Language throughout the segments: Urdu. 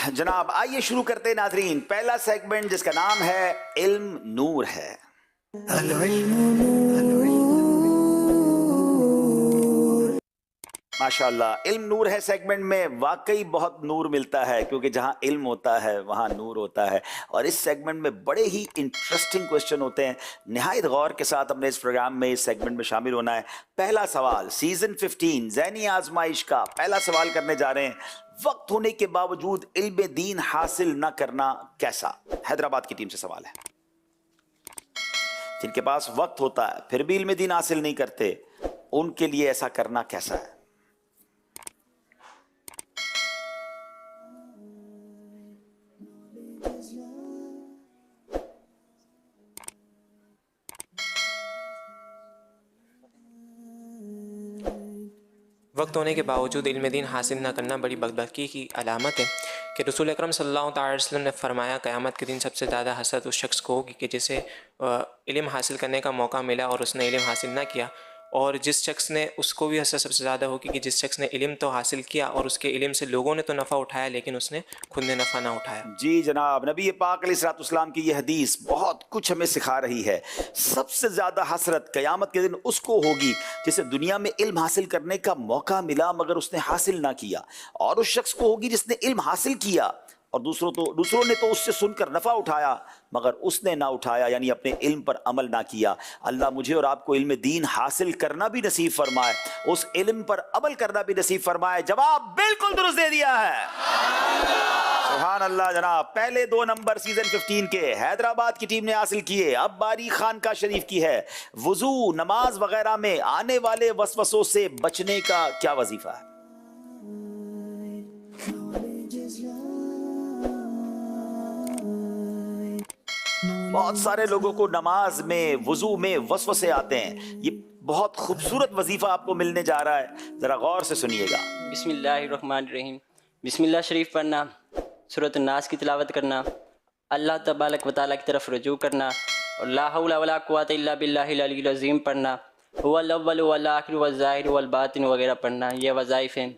جناب آئیے شروع کرتے ہیں ناظرین، پہلا سیگمنٹ جس کا نام ہے علم نور ہے۔ ماشاءاللہ، علم نور ہے سیگمنٹ میں واقعی بہت نور ملتا ہے، کیونکہ جہاں علم ہوتا ہے وہاں نور ہوتا ہے، اور اس سیگمنٹ میں بڑے ہی انٹرسٹنگ کوسچن ہوتے ہیں۔ نہایت غور کے ساتھ ہم نے اس پروگرام میں اس سیگمنٹ میں شامل ہونا ہے۔ پہلا سوال سیزن 15 ذہنی آزمائش کا پہلا سوال کرنے جا رہے ہیں، وقت ہونے کے باوجود علم دین حاصل نہ کرنا کیسا؟ حیدرآباد کی ٹیم سے سوال ہے۔ جن کے پاس وقت ہوتا ہے پھر بھی علم دین حاصل نہیں کرتے، ان کے لیے ایسا کرنا کیسا ہے؟ وقت ہونے کے باوجود علم دین حاصل نہ کرنا بڑی بدبختی کی علامت ہے کہ رسول اکرم صلی اللہ تعالی وسلم نے فرمایا قیامت کے دن سب سے زیادہ حسرت اس شخص کو ہوگی کہ جسے علم حاصل کرنے کا موقع ملا اور اس نے علم حاصل نہ کیا، اور جس شخص نے اس کو بھی حسرت سب سے زیادہ ہوگی کہ جس شخص نے علم تو حاصل کیا اور اس کے علم سے لوگوں نے تو نفع اٹھایا لیکن اس نے خود نے نفع نہ اٹھایا۔ جی جناب، نبی پاک علیہ الصلوۃ والسلام کی یہ حدیث بہت کچھ ہمیں سکھا رہی ہے۔ سب سے زیادہ حسرت قیامت کے دن اس کو ہوگی جسے دنیا میں علم حاصل کرنے کا موقع ملا مگر اس نے حاصل نہ کیا، اور اس شخص کو ہوگی جس نے علم حاصل کیا اور دوسروں نے تو اس سے سن کر نفع اٹھایا مگر اس نے نہ اٹھایا، یعنی اپنے علم پر عمل نہ کیا۔ اللہ مجھے اور آپ کو علم دین حاصل کرنا بھی نصیب فرمائے، اس علم پر عمل کرنا بھی نصیب فرمائے۔ جواب بالکل درست دے دیا ہے، سبحان اللہ جناب۔ پہلے 2 نمبر سیزن 15 کے حیدرآباد کی ٹیم نے حاصل کیے۔ اب باری خانقاہ شریف کی ہے۔ وضو، نماز وغیرہ میں آنے والے وسوسوں سے بچنے کا کیا وظیفہ ہے؟ بہت سارے لوگوں کو نماز میں وضو میں وسوسے آتے ہیں، یہ بہت خوبصورت وظیفہ آپ کو ملنے جا رہا ہے، ذرا غور سے سنیے گا۔ بسم اللہ الرحمن الرحیم۔ بسم اللہ شریف پڑھنا، سورۃ الناس کی تلاوت کرنا، اللہ تبارک و تعالیٰ کی طرف رجوع کرنا، اور لا حول ولا قوۃ الا باللہ العلی العظیم پڑھنا، هو الاول والآخر والظاہر والباطن وغیرہ پڑھنا، یہ وظائف ہیں۔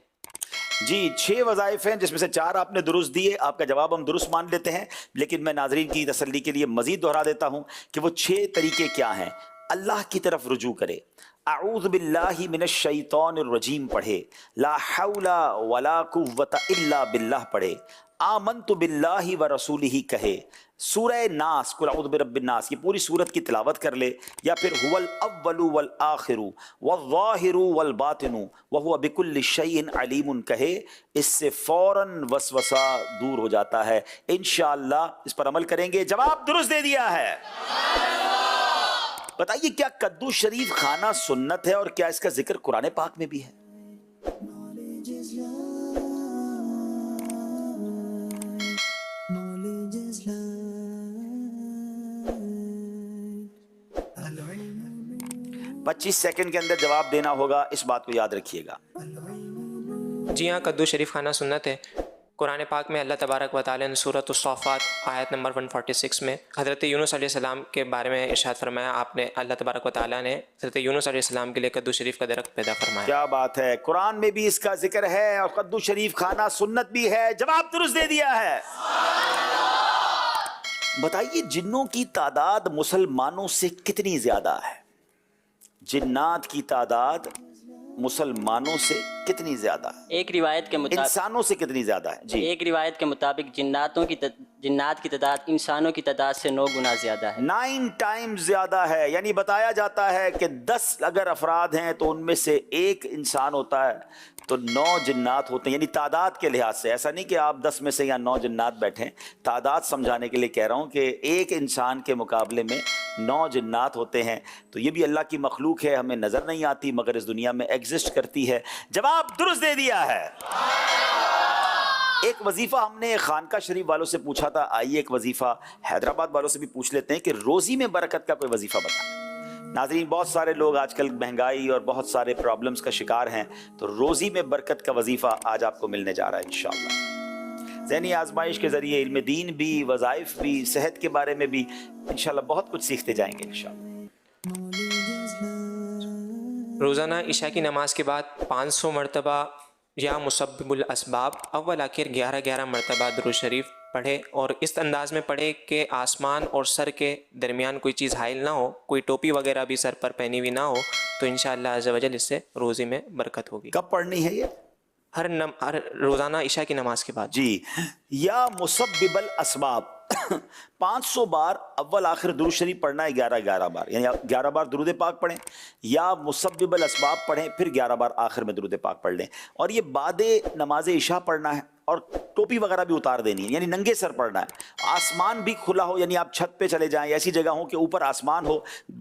جی 6 وظائف ہیں جس میں سے 4 آپ نے درست دیے، آپ کا جواب ہم درست مان لیتے ہیں، لیکن میں ناظرین کی تسلی کے لیے مزید دہرا دیتا ہوں کہ وہ 6 طریقے کیا ہیں۔ اللہ کی طرف رجوع کرے، اعوذ باللہ من الشیطان الرجیم پڑھے، لا حول ولا قوۃ الا باللہ پڑھے، آمنت باللہ ورسولہ کہے، سورہ ناس قل اعوذ برب الناس یہ پوری سورت کی تلاوت کر لے، یا پھر هو الاول والآخر والظاہر والباطن وهو بكل شیء علیم کہے، اس سے فوراً وسوسہ دور ہو جاتا ہے۔ انشاءاللہ اس پر عمل کریں گے۔ جواب درست دے دیا ہے۔ بتائیے کیا کدو شریف کھانا سنت ہے، اور کیا اس کا ذکر قرآن پاک میں بھی ہے؟ پچیس سیکنڈ کے اندر جواب دینا ہوگا، اس بات کو یاد رکھیے گا۔ جی ہاں، کدو شریف کھانا سنت ہے۔ قرآن پاک میں اللہ تبارک و تعالیٰ نے سورۃ الصافات آیت نمبر 146 میں حضرت یونس علیہ السلام کے بارے میں ارشاد فرمایا، آپ نے اللہ تبارک و تعالیٰ نے حضرت یونس علیہ السلام کے لیے کدو شریف کا درخت پیدا فرمایا۔ کیا بات ہے، قرآن میں بھی اس کا ذکر ہے اور کدو شریف کھانا سنت بھی ہے۔ جواب درست دے دیا ہے۔ بتائیے جنوں کی تعداد مسلمانوں سے کتنی زیادہ ہے؟ جنات کی تعداد مسلمانوں سے کتنی زیادہ ہے؟ ایک روایت کے مطابق انسانوں سے کتنی زیادہ ہے؟ جی ایک روایت کے مطابق جنات کی تعداد انسانوں کی تعداد سے 9 گنا زیادہ ہے۔ 9 ٹائم زیادہ ہے، یعنی بتایا جاتا ہے کہ 10 اگر افراد ہیں تو ان میں سے 1 انسان ہوتا ہے تو 9 جنات ہوتے ہیں، یعنی تعداد کے لحاظ سے۔ ایسا نہیں کہ آپ 10 میں سے یا 9 جنات بیٹھیں، تعداد سمجھانے کے لیے کہہ رہا ہوں کہ 1 انسان کے مقابلے میں 9 جنات ہوتے ہیں۔ تو یہ بھی اللہ کی مخلوق ہے، ہمیں نظر نہیں آتی مگر اس دنیا میں ایگزسٹ کرتی ہے۔ جواب درست دے دیا ہے۔ ایک وظیفہ ہم نے خانقاہ شریف والوں سے پوچھا تھا، آئیے ایک وظیفہ حیدرآباد والوں سے بھی پوچھ لیتے ہیں کہ روزی میں برکت کا کوئی وظیفہ بتائیں۔ ناظرین بہت سارے لوگ آج کل مہنگائی اور بہت سارے پرابلمز کا شکار ہیں، تو روزی میں برکت کا وظیفہ آج آپ کو ملنے جا رہا ہے انشاءاللہ۔ ذہنی آزمائش کے ذریعے علم دین بھی، وظائف بھی، صحت کے بارے میں بھی انشاءاللہ بہت کچھ سیکھتے جائیں گے انشاءاللہ۔ روزانہ عشاء کی نماز کے بعد 500 مرتبہ یا مسبب الاسباب اول آخر 11 مرتبہ درود شریف پڑھے، اور اس انداز میں پڑھے کہ آسمان اور سر کے درمیان کوئی چیز حائل نہ ہو، کوئی ٹوپی وغیرہ بھی سر پر پہنی ہوئی نہ ہو، تو انشاءاللہ عز و جل اس سے روزی میں برکت ہوگی۔ کب پڑھنی ہے یہ؟ ہر روزانہ عشاء کی نماز کے بعد۔ جی، یا مسبب الاسباب 500 بار اول آخر درود شریف پڑھنا ہے، 11 بار، یعنی 11 بار درود پاک پڑھیں، یا مسبب الاسباب پڑھیں، پھر 11 بار آخر میں درود پاک پڑھ لیں۔ اور یہ بعد نماز عشاء پڑھنا ہے، اور ٹوپی وغیرہ بھی اتار دینی ہے، یعنی ننگے سر پڑھنا ہے۔ آسمان بھی کھلا ہو، یعنی آپ چھت پہ چلے جائیں، ایسی جگہ ہو کہ اوپر آسمان ہو،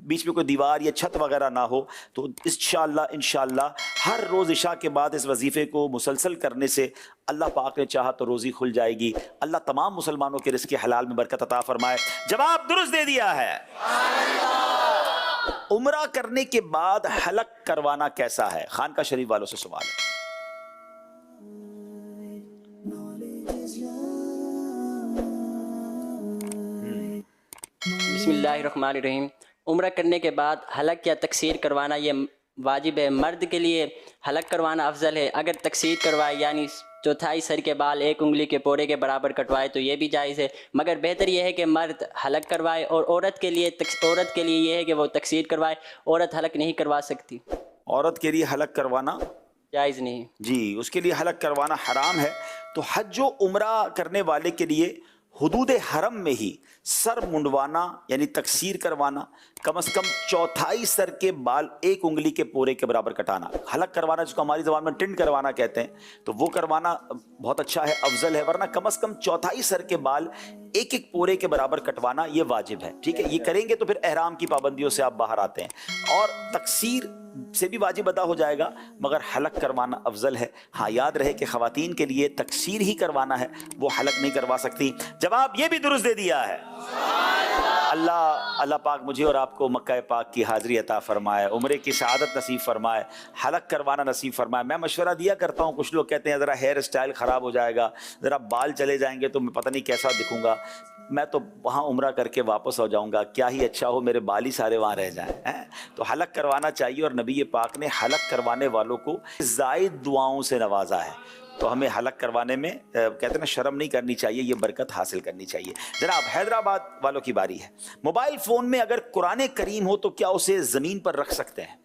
بیچ میں کوئی دیوار یا چھت وغیرہ نہ ہو، تو انشاءاللہ ہر روز عشاء کے بعد اس وظیفے کو مسلسل کرنے سے اللہ پاک نے چاہا تو روزی کھل جائے گی۔ اللہ تمام مسلمانوں کے رزق حلال میں برکت عطا فرمائے۔ جواب درست دے دیا ہے۔ عمرہ کرنے کے بعد حلق کروانا کیسا ہے؟ خانقاہ شریف والوں سے سوال ہے۔ بسم اللہ الرحمن الرحیم۔ عمرہ کرنے کے بعد حلق یا تقصیر کروانا یہ واجب ہے۔ مرد کے لیے حلق کروانا افضل ہے۔ اگر تقصیر کروائے یعنی چوتھائی سر کے بال 1 انگلی کے پورے کے برابر کٹوائے تو یہ بھی جائز ہے، مگر بہتر یہ ہے کہ مرد حلق کروائے، اور عورت کے لیے یہ ہے کہ وہ تقصیر کروائے۔ عورت حلق نہیں کروا سکتی، عورت کے لیے حلق کروانا جائز نہیں۔ جی، اس کے لیے حلق کروانا حرام ہے۔ تو حج و عمرہ کرنے والے کے لیے حدود حرم میں ہی سر منڈوانا یعنی تقصیر کروانا، کم از کم چوتھائی سر کے بال 1 انگلی کے پورے کے برابر کٹانا، حلق کروانا جس کو ہماری زبان میں ٹنڈ کروانا کہتے ہیں، تو وہ کروانا بہت اچھا ہے، افضل ہے، ورنہ کم از کم چوتھائی سر کے بال 1 پورے کے برابر کٹوانا یہ واجب ہے۔ ٹھیک ہے، یہ کریں گے تو پھر احرام کی پابندیوں سے آپ باہر آتے ہیں، اور تقصیر سے بھی واجب ادا ہو جائے گا، مگر حلق کروانا افضل ہے۔ ہاں، یاد رہے کہ خواتین کے لیے تقصیر ہی کروانا ہے، وہ حلق نہیں کروا سکتی۔ جواب یہ بھی درست دے دیا ہے۔ اللہ پاک مجھے اور آپ کو مکہ پاک کی حاضری عطا فرمائے، عمرے کی سعادت نصیب فرمائے، حلق کروانا نصیب فرمائے۔ میں مشورہ دیا کرتا ہوں، کچھ لوگ کہتے ہیں ذرا ہیئر اسٹائل خراب ہو جائے گا، ذرا بال چلے جائیں گے تو میں پتہ نہیں کیسا دکھوں گا، میں تو وہاں عمرہ کر کے واپس ہو جاؤں گا، کیا ہی اچھا ہو میرے بال ہی سارے وہاں رہ جائیں۔ تو حلق کروانا چاہیے، اور نبی پاک نے حلق کروانے والوں کو زائد دعاؤں سے نوازا ہے، تو ہمیں حلق کروانے میں کہتے ہیں نا شرم نہیں کرنی چاہیے، یہ برکت حاصل کرنی چاہیے۔ جناب حیدرآباد والوں کی باری ہے۔ موبائل فون میں اگر قرآن کریم ہو تو کیا اسے زمین پر رکھ سکتے ہیں؟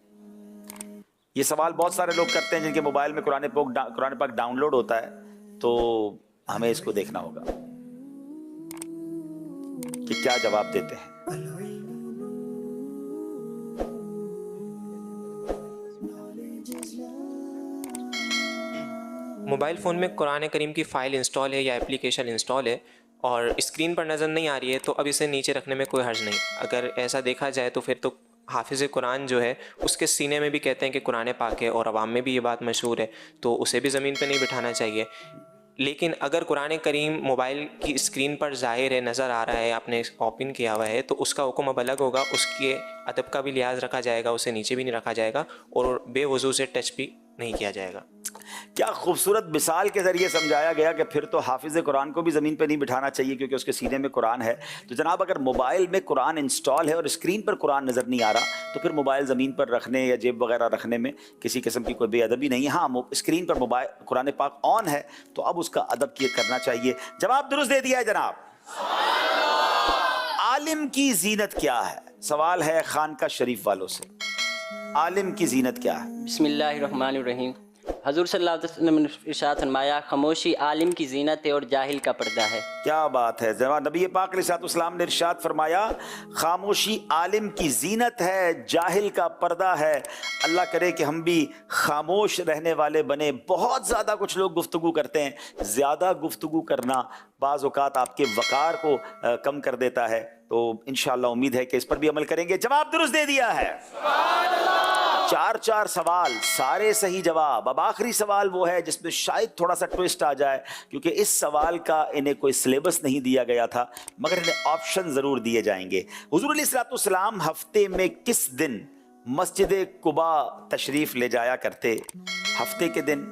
یہ سوال بہت سارے لوگ کرتے ہیں جن کے موبائل میں قرآن پاک ڈاؤن لوڈ ہوتا ہے، تو ہمیں اس کو دیکھنا ہوگا کہ کیا جواب دیتے ہیں۔ موبائل فون میں قرآن کریم کی فائل انسٹال ہے یا اپلیکیشن انسٹال ہے اور اسکرین پر نظر نہیں آ رہی ہے، تو اب اسے نیچے رکھنے میں کوئی حرج نہیں۔ اگر ایسا دیکھا جائے تو پھر تو حافظ قرآن جو ہے اس کے سینے میں بھی کہتے ہیں کہ قرآن پاک ہے، اور عوام میں بھی یہ بات مشہور ہے، تو اسے بھی زمین پہ نہیں بٹھانا چاہیے۔ لیکن اگر قرآن کریم موبائل کی اسکرین پر ظاہر ہے، نظر آ رہا ہے، آپ نے اوپن کیا ہوا ہے، تو اس کا حکم اب الگ ہوگا، اس کے ادب کا بھی لحاظ رکھا جائے گا، اسے نیچے بھی نہیں رکھا جائے گا، اور بے وضو سے ٹچ بھی نہیں کیا جائے گا۔ کیا خوبصورت مثال کے ذریعے سمجھایا گیا کہ پھر تو حافظ قرآن کو بھی زمین پہ نہیں بٹھانا چاہیے کیونکہ اس کے سینے میں قرآن ہے۔ تو جناب اگر موبائل میں قرآن انسٹال ہے اور اسکرین پر قرآن نظر نہیں آ رہا تو پھر موبائل زمین پر رکھنے یا جیب وغیرہ رکھنے میں کسی قسم کی کوئی بے ادبی نہیں ہے۔ ہاں، اسکرین پر موبائل قرآن پاک آن ہے تو اب اس کا ادب کیا کرنا چاہیے۔ جواب درست دے دیا ہے جناب۔ عالم کی زینت کیا ہے؟ سوال ہے خانقاہ شریف والوں سے، عالم کی زینت کیا ہے؟ بسم اللہ الرحمن الرحیم۔ حضور صلی اللہ علیہ وسلم نے ارشاد فرمایا، خاموشی عالم کی زینت ہے اور جاہل کا پردہ ہے۔ کیا بات ہے جناب، نبی پاک علیہ السلام نے ارشاد فرمایا خاموشی عالم کی زینت ہے، جاہل کا پردہ ہے۔ اللہ کرے کہ ہم بھی خاموش رہنے والے بنے۔ بہت زیادہ کچھ لوگ گفتگو کرتے ہیں، زیادہ گفتگو کرنا بعض اوقات آپ کے وقار کو کم کر دیتا ہے، تو انشاءاللہ امید ہے کہ اس پر بھی عمل کریں گے۔ جواب درست دے دیا ہے۔ 4 سوال سارے صحیح جواب۔ اب آخری سوال وہ ہے جس میں شاید تھوڑا سا ٹوسٹ آ جائے، کیونکہ اس سوال کا انہیں کوئی سلیبس نہیں دیا گیا تھا، مگر انہیں آپشن ضرور دیے جائیں گے۔ حضور علیہ السلام ہفتے میں کس دن مسجد قباء تشریف لے جایا کرتے؟ ہفتے کے دن،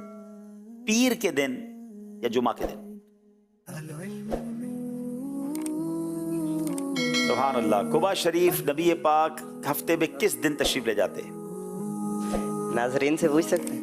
پیر کے دن، یا جمعہ کے دن؟ سبحان اللہ۔ قباء شریف نبی پاک ہفتے میں کس دن تشریف لے جاتے؟ ناظرین سے پوچھ سکتے ہیں؟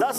10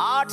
8